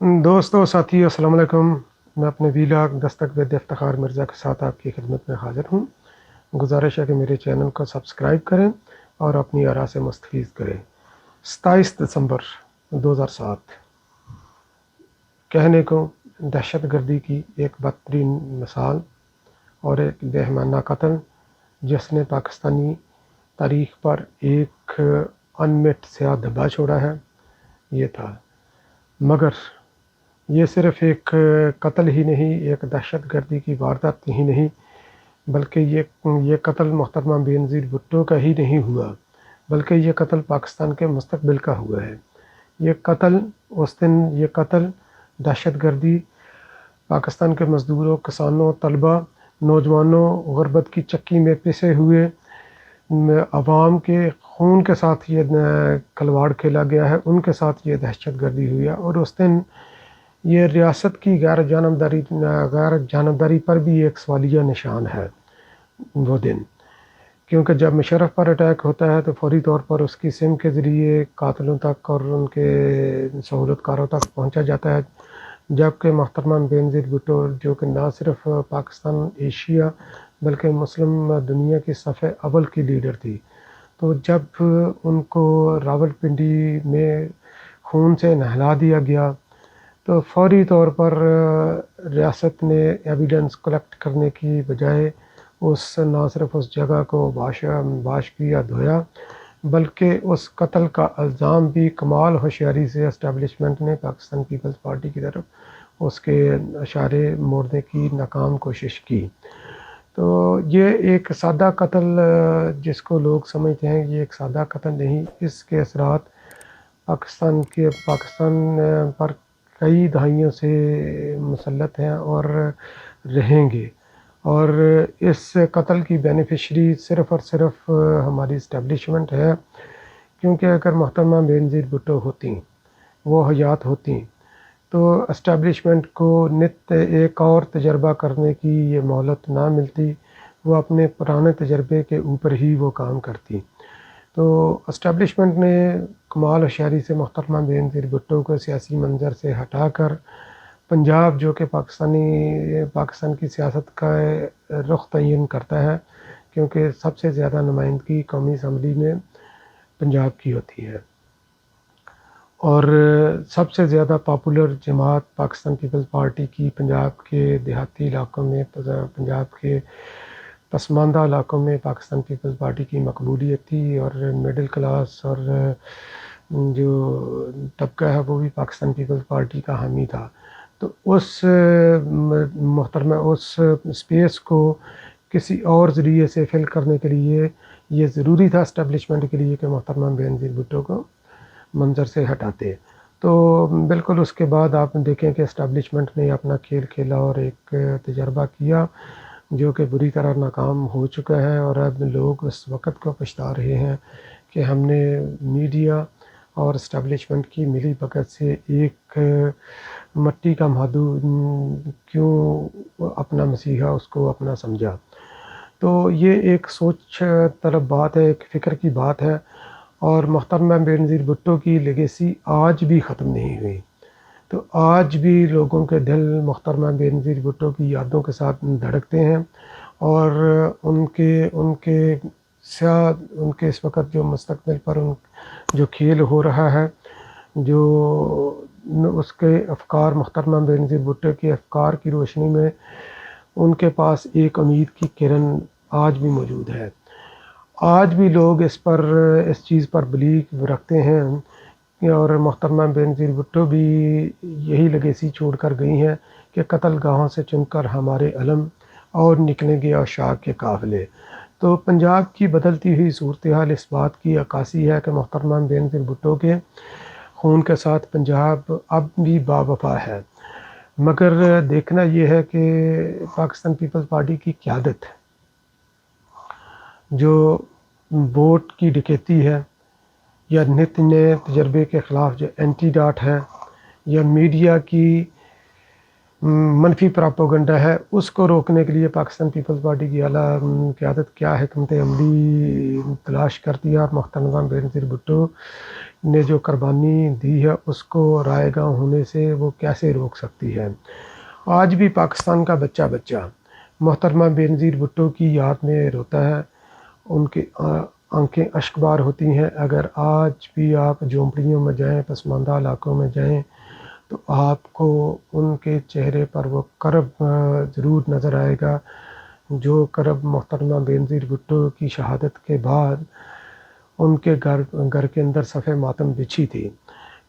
دوستو ساتھیو السلام علیکم۔ میں اپنے ویلاگ دستک ود افتخار مرزا کے ساتھ آپ کی خدمت میں حاضر ہوں۔ گزارش ہے کہ میرے چینل کو سبسکرائب کریں اور اپنی آراء سے مستفید کریں۔ 27 دسمبر 2007 کہنے کو دہشت گردی کی ایک بدترین مثال اور ایک بہیمانہ قتل جس نے پاکستانی تاریخ پر ایک انمٹ سیاہ دھبا چھوڑا ہے، یہ تھا۔ مگر یہ صرف ایک قتل ہی نہیں، ایک دہشت گردی کی واردات ہی نہیں، بلکہ یہ قتل محترمہ بینظیر بھٹو کا ہی نہیں ہوا، بلکہ یہ قتل پاکستان کے مستقبل کا ہوا ہے۔ یہ قتل دہشت گردی پاکستان کے مزدوروں، کسانوں، طلباء، نوجوانوں، غربت کی چکی میں پسے ہوئے عوام کے خون کے ساتھ یہ کھلواڑ کھیلا گیا ہے، ان کے ساتھ یہ دہشت گردی ہوئی ہے۔ اور اس دن یہ ریاست کی غیر جانبداری پر بھی ایک سوالیہ نشان ہے وہ دن، کیونکہ جب مشرف پر اٹیک ہوتا ہے تو فوری طور پر اس کی سم کے ذریعے قاتلوں تک اور ان کے سہولت کاروں تک پہنچا جاتا ہے، جبکہ محترمہ بینظیر بھٹو جو کہ نہ صرف پاکستان، ایشیا بلکہ مسلم دنیا کی صف اول کی لیڈر تھی، تو جب ان کو راولپنڈی میں خون سے نہلا دیا گیا تو فوری طور پر ریاست نے ایویڈنس کلیکٹ کرنے کی بجائے نہ صرف اس جگہ کو واش کیا دھویا، بلکہ اس قتل کا الزام بھی کمال ہوشیاری سے اسٹیبلشمنٹ نے پاکستان پیپلز پارٹی کی طرف اس کے اشارے موڑنے کی ناکام کوشش کی۔ تو یہ ایک سادہ قتل جس کو لوگ سمجھتے ہیں یہ ایک سادہ قتل نہیں، اس کے اثرات پاکستان پر کئی دہائیوں سے مسلط ہیں اور رہیں گے، اور اس قتل کی بینیفیشری صرف اور صرف ہماری اسٹیبلشمنٹ ہے، کیونکہ اگر محترمہ بینظیر بھٹو ہوتی، وہ حیات ہوتی، تو اسٹیبلشمنٹ کو نت ایک اور تجربہ کرنے کی یہ مہلت نہ ملتی، وہ اپنے پرانے تجربے کے اوپر ہی وہ کام کرتی۔ تو اسٹیبلشمنٹ نے کمال ہوشیاری سے محترمہ بینظیر بھٹو کو سیاسی منظر سے ہٹا کر پنجاب جو کہ پاکستان کی سیاست کا رخ تعین کرتا ہے، کیونکہ سب سے زیادہ نمائندگی قومی اسمبلی میں پنجاب کی ہوتی ہے، اور سب سے زیادہ پاپولر جماعت پاکستان پیپلز پارٹی کی پنجاب کے دیہاتی علاقوں میں، پنجاب کے پسماندہ علاقوں میں پاکستان پیپلز پارٹی کی مقبولیت تھی، اور مڈل کلاس اور جو طبقہ ہے وہ بھی پاکستان پیپلز پارٹی کا حامی تھا۔ تو اس اسپیس کو کسی اور ذریعے سے فل کرنے کے لیے یہ ضروری تھا اسٹیبلشمنٹ کے لیے کہ محترمہ بینظیر بھٹو کو منظر سے ہٹاتے۔ تو بالکل اس کے بعد آپ دیکھیں کہ اسٹیبلشمنٹ نے اپنا کھیل کھیلا اور ایک تجربہ کیا جو کہ بری طرح ناکام ہو چکا ہے، اور اب لوگ اس وقت کو پچھتا رہے ہیں کہ ہم نے میڈیا اور اسٹیبلشمنٹ کی ملی بھگت سے ایک مٹی کا مادو کیوں اپنا مسیحا اس کو اپنا سمجھا۔ تو یہ ایک سوچ طلب بات ہے، ایک فکر کی بات ہے، اور محترمہ بینظیر بھٹو کی لیگیسی آج بھی ختم نہیں ہوئی۔ تو آج بھی لوگوں کے دل محترمہ بینظیر بھٹو کی یادوں کے ساتھ دھڑکتے ہیں، اور ان کے اس وقت جو مستقبل پر جو کھیل ہو رہا ہے، جو اس کے افکار، محترمہ بینظیر بھٹو کے افکار کی روشنی میں ان کے پاس ایک امید کی کرن آج بھی موجود ہے۔ آج بھی لوگ اس چیز پر بلیو رکھتے ہیں، اور محترمہ بینظیر بھٹو بھی یہی لیگیسی چھوڑ کر گئی ہیں کہ قتل گاہوں سے چن کر ہمارے علم اور نکلیں گے عشاق کے قافلے۔ تو پنجاب کی بدلتی ہوئی صورتحال اس بات کی عکاسی ہے کہ محترمہ بینظیر بھٹو کے خون کے ساتھ پنجاب اب بھی باوفا ہے۔ مگر دیکھنا یہ ہے کہ پاکستان پیپلز پارٹی کی قیادت جو ووٹ کی ڈکیتی ہے، یا نت نئے تجربے کے خلاف جو اینٹی ڈاٹ ہے، یا میڈیا کی منفی پراپوگنڈا ہے، اس کو روکنے کے لیے پاکستان پیپلز پارٹی کی اعلیٰ قیادت کیا حکمت عملی تلاش کرتی ہے، اور محترمہ بینظیر بھٹو نے جو قربانی دی ہے اس کو رائے گاں ہونے سے وہ کیسے روک سکتی ہے۔ آج بھی پاکستان کا بچہ محترمہ بینظیر بھٹو کی یاد میں روتا ہے، ان کی آنکھیں اشک بار ہوتی ہیں۔ اگر آج بھی آپ جھونپڑیوں میں جائیں، پسماندہ علاقوں میں جائیں، تو آپ کو ان کے چہرے پر وہ کرب ضرور نظر آئے گا، جو کرب محترمہ بینظیر بھٹو کی شہادت کے بعد ان کے گھر کے اندر صفِ ماتم بچھی تھی۔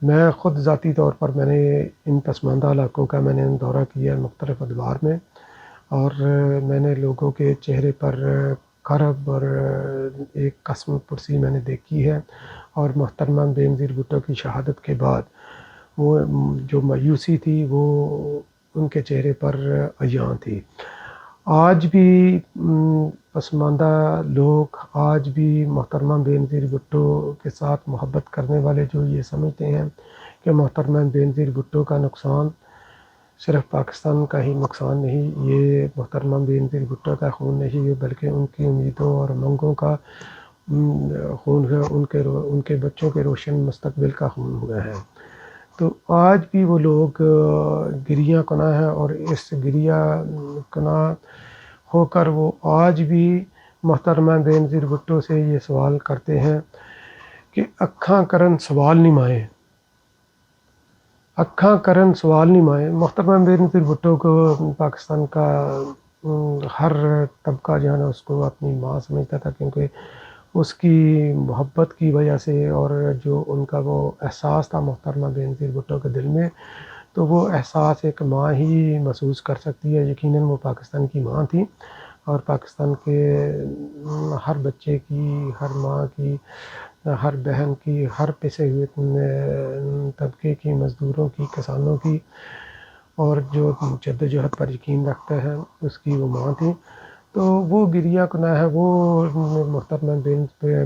میں خود ذاتی طور پر میں نے ان پسماندہ علاقوں کا میں نے دورہ کیا مختلف ادوار میں، اور میں نے لوگوں کے چہرے پر کرب اور ایک قسم پرسی میں نے دیکھی ہے، اور محترمہ بینظیر بھٹو کی شہادت کے بعد وہ جو مایوسی تھی وہ ان کے چہرے پر عیاں تھی۔ آج بھی پسماندہ لوگ، آج بھی محترمہ بینظیر بھٹو کے ساتھ محبت کرنے والے جو یہ سمجھتے ہیں کہ محترمہ بینظیر بھٹو کا نقصان صرف پاکستان کا ہی نقصان نہیں، یہ محترمہ بینظیر بھٹو کا خون نہیں ہے، بلکہ ان کی امیدوں اور امنگوں کا خون ہے، ان کے بچوں کے روشن مستقبل کا خون ہوا ہے۔ تو آج بھی وہ لوگ گریہ کناں ہیں، اور اس گریہ کناں ہو کر وہ آج بھی محترمہ بینظیر بھٹو سے یہ سوال کرتے ہیں کہ اکھاں کرن سوال نہیں مائیں، اکھاں کرن سوال نہیں مائیں۔ محترمہ بینظیر بھٹو کو پاکستان کا ہر طبقہ جو ہے نا اس کو اپنی ماں سمجھتا تھا، کیونکہ اس کی محبت کی وجہ سے، اور جو ان کا وہ احساس تھا محترمہ بینظیر بھٹو کے دل میں، تو وہ احساس ایک ماں ہی محسوس کر سکتی ہے۔ یقیناً وہ پاکستان کی ماں تھی، اور پاکستان کے ہر بچے کی، ہر ماں کی، ہر بہن کی، ہر پسے ہوئے طبقے کی، مزدوروں کی، کسانوں کی، اور جو جدوجہد پر یقین رکھتا ہے اس کی وہ ماں تھی۔ تو وہ گریہ کناں ہے، وہ محترمہ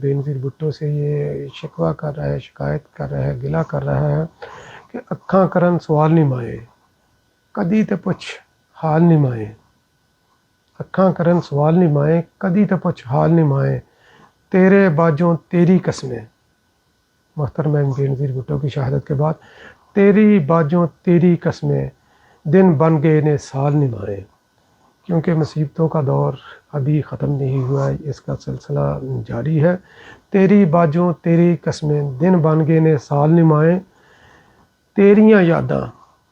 بینظیر بھٹو سے یہ شکوہ کر رہا ہے، شکایت کر رہا ہے، گلہ کر رہا ہے کہ اکھاں کرن سوال نہیں مائے، کدی تے پچھ حال نہیں مائے، اکھاں کرن سوال نہیں مائے، کدی تے پچھ حال نہیں مائے، تیرے باجوں تیری قسمیں۔ محترمہ بینظیر بھٹو کی شہادت کے بعد تیری باجوں تیری قسمیں، دن بن گئے نے سال نہیں مائے، کیونکہ مصیبتوں کا دور ابھی ختم نہیں ہوا ہے، اس کا سلسلہ جاری ہے۔ تیری باجوں تیری قسمیں، دن بن گئے نے سال نہیں مائے، تیریاں یاداں۔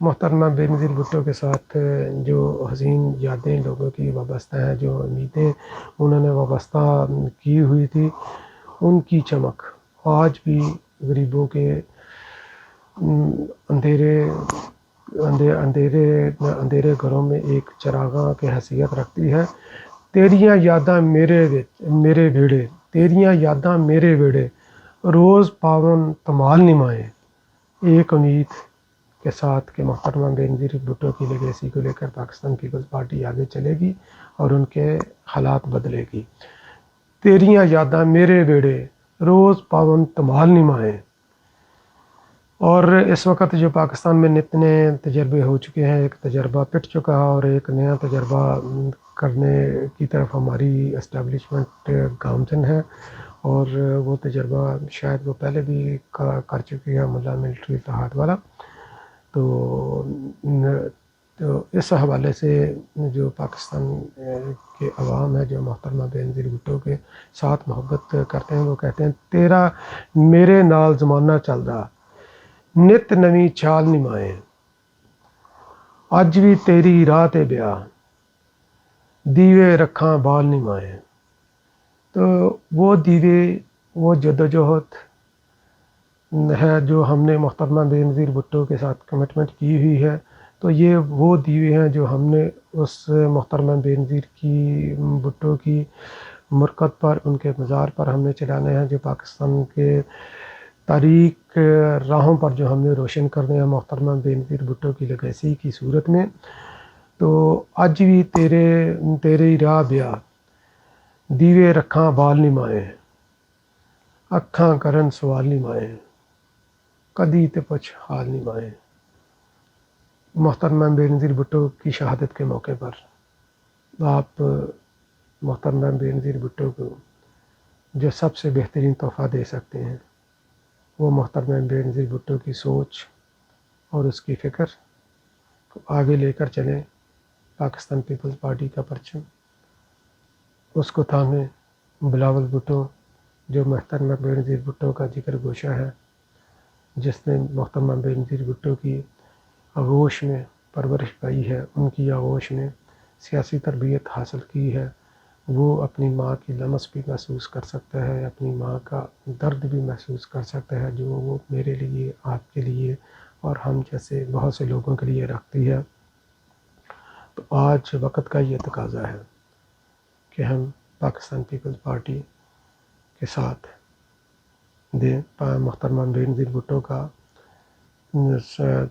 محترمہ بینظیر بھٹو کے ساتھ جو حسین یادیں لوگوں کی وابستہ ہیں، جو امیدیں انہوں نے وابستہ کی ہوئی تھی، ان کی چمک آج بھی غریبوں کے اندھیرے گھروں میں ایک چراغاں کی حیثیت رکھتی ہے۔ تیریاں یاداں میرے ویڑے، تیریاں یاداں میرے ویڑے، روز پاون تمال نمائے۔ ایک امید کے ساتھ کہ محترمہ بینظیر بھٹو کی لیگیسی کو لے کر پاکستان پیپلز پارٹی آگے چلے گی اور ان کے حالات بدلے گی۔ تیریاں یاداں میرے ویڑے، روز پاون تمال نمائے۔ اور اس وقت جو پاکستان میں نتنے تجربے ہو چکے ہیں، ایک تجربہ پٹ چکا ہے اور ایک نیا تجربہ کرنے کی طرف ہماری اسٹیبلشمنٹ گامزن ہے، اور وہ تجربہ شاید وہ پہلے بھی کر چکی ہے، ملا ملٹری اتحاد والا۔ تو اس حوالے سے جو پاکستان کے عوام ہے جو محترمہ بینظیر بھٹو کے ساتھ محبت کرتے ہیں، وہ کہتے ہیں تیرا میرے نال زمانہ چلدا، نت نویں چال نمائے، اج بھی تیری راہ تے بیاہ، دیوے رکھاں بال نمائے۔ تو وہ دیوے، وہ جدوجہد ہے جو ہم نے محترمہ بینظیر بھٹو کے ساتھ کمٹمنٹ کی ہوئی ہے، تو یہ وہ دیوے ہیں جو ہم نے اس محترمہ بینظیر کی بھٹو کی مرکت پر، ان کے مزار پر ہم نے چلانے ہیں، جو پاکستان کے تاریخ راہوں پر جو ہم نے روشن کرنے ہیں محترمہ بینظیر بھٹو کی لیگیسی کی صورت میں۔ تو اج بھی تیرے راہ بیاہ، دیوے رکھاں بال نمائے، اکھاں کرن سوال نمائے، کدی تے پچھ حال نمائے۔ محترمہ بےنظیر بھٹو کی شہادت کے موقع پر آپ محترمہ بےنظیر بھٹو کو جو سب سے بہترین تحفہ دے سکتے ہیں وہ محترمہ بےنظیر بھٹو کی سوچ اور اس کی فکر کو آگے لے کر چلیں. پاکستان پیپلز پارٹی کا پرچم اس کو تھامیں. بلاول بھٹو جو محترمہ بےنظیر بھٹو کا جگر گوشہ ہے، جس نے محترمہ بےنظیر بھٹو کی آغوش میں پرورش پائی ہے، ان کی آغوش میں سیاسی تربیت حاصل کی ہے، وہ اپنی ماں کی لمس بھی محسوس کر سکتا ہے، اپنی ماں کا درد بھی محسوس کر سکتا ہے جو وہ میرے لیے، آپ کے لیے اور ہم جیسے بہت سے لوگوں کے لیے رکھتی ہے. تو آج وقت کا یہ تقاضا ہے کہ ہم پاکستان پیپلز پارٹی کے ساتھ دیں، محترمہ بےنظیر بھٹو کا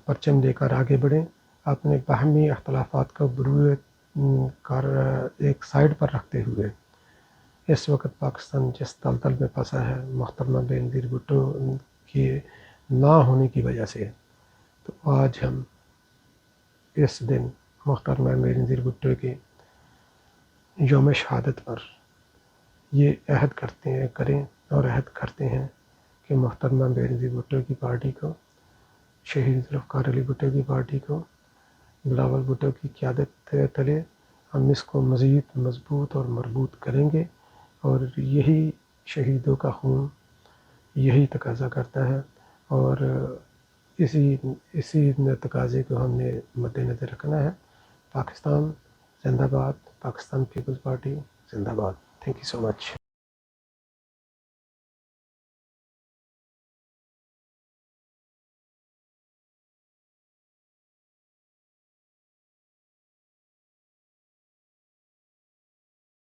پرچم لے کر آگے بڑھیں، اپنے باہمی اختلافات کو بروئے کر ایک سائڈ پر رکھتے ہوئے. اس وقت پاکستان جس دلدل میں پھنسا ہے محترمہ بےنظیر بھٹو کے نہ ہونے کی وجہ سے، تو آج ہم اس دن محترمہ بےنظیر بھٹو کے یوم شہادت پر یہ عہد کریں اور عہد کرتے ہیں کہ محترمہ بےنظیر بھٹو کی پارٹی کو، شہید ذوالفقار علی بھٹو کی پارٹی کو، بلاول بھٹو کی قیادت تلے ہم اس کو مزید مضبوط اور مربوط کریں گے. اور یہی شہیدوں کا خون یہی تقاضا کرتا ہے، اور اسی تقاضے کو ہم نے مد نظر رکھنا ہے. پاکستان زندہ باد، پاکستان پیپلز پارٹی زندہ باد. Thank you so much.